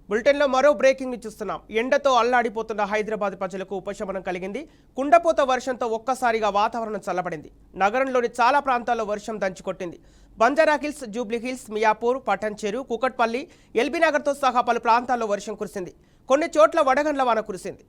బులెటిన్లో మరో బ్రేకింగ్ ని చూస్తున్నాం. ఎండతో అల్లాడిపోతున్న హైదరాబాద్ ప్రజలకు ఉపశమనం కలిగింది. కుండపోత వర్షంతో ఒక్కసారిగా వాతావరణం చల్లబడింది. నగరంలోని చాలా ప్రాంతాల్లో వర్షం దంచుకొట్టింది. బంజారాహిల్స్, జూబ్లీహిల్స్, మియాపూర్, పటన్చెరు, కూకట్పల్లి, ఎల్బీనగర్తో సహా పలు ప్రాంతాల్లో వర్షం కురిసింది. కొన్ని చోట్ల వడగండ్ల వాన కురిసింది.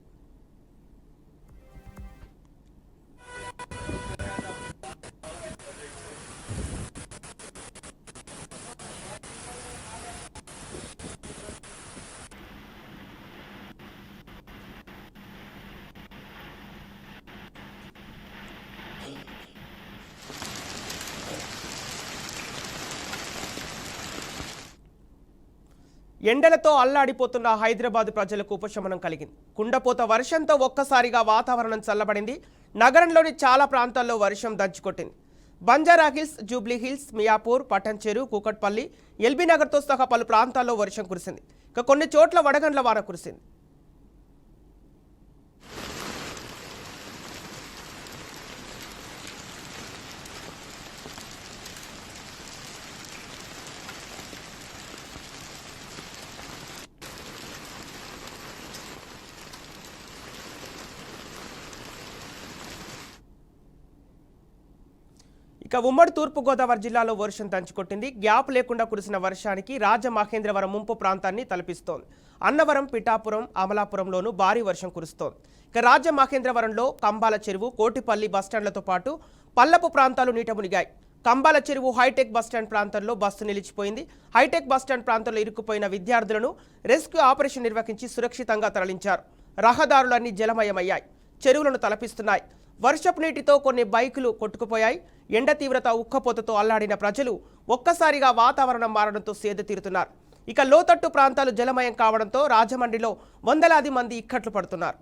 ఎండలతో అల్లాడిపోతున్న హైదరాబాద్ ప్రజలకు ఉపశమనం కలిగింది. కుండపోత వర్షంతో ఒక్కసారిగా వాతావరణం చల్లబడింది. నగరంలోని చాలా ప్రాంతాల్లో వర్షం దంచుకొట్టింది. బంజారాహిల్స్, జూబ్లీహిల్స్, మియాపూర్, పటన్చెరు, కూకట్పల్లి, ఎల్బీనగర్తో సహా పలు ప్రాంతాల్లో వర్షం కురిసింది. కొన్ని చోట్ల వడగండ్ల వాన కురిసింది. ఉమ్మడి తూర్పుగోదావరి జిల్లాలో వర్షం దంచుకొట్టింది. గ్యాప్ లేకుండా కురిసిన వర్షానికి రాజమహేంద్రవరం ముంపు ప్రాంతాన్ని తలపిస్తోంది. అన్నవరం, పిఠాపురం, అమలాపురంలోనూ భారీ వర్షం కురుస్తోంది. రాజమహేంద్రవరంలో కంబాల చెరువు, కోటిపల్లి బస్టాండ్లతో పాటు పల్లపు ప్రాంతాలు నీట మునిగాయి. కంబాల చెరువు హైటెక్ బస్టాండ్ ప్రాంతంలో బస్సు నిలిచిపోయింది. హైటెక్ బస్టాండ్ ప్రాంతంలో ఇరుక్కుపోయిన విద్యార్థులను రెస్క్యూ ఆపరేషన్ నిర్వహించి సురక్షితంగా తరలించారు. రహదారులన్నీ జలమయమయ్యాయి, చెరువులను తలపిస్తున్నాయి. వర్షపు నీటితో కొన్ని బైకులు కొట్టుకుపోయాయి. ఎండ తీవ్రత, ఉక్కపోతతో అల్లాడిన ప్రజలు ఒక్కసారిగా వాతావరణం మారడంతో సేద తీరుతున్నారు. లోతట్టు ప్రాంతాలు జలమయం కావడంతో రాజమండ్రిలో వందలాది మంది ఇక్కట్లు పడుతున్నారు.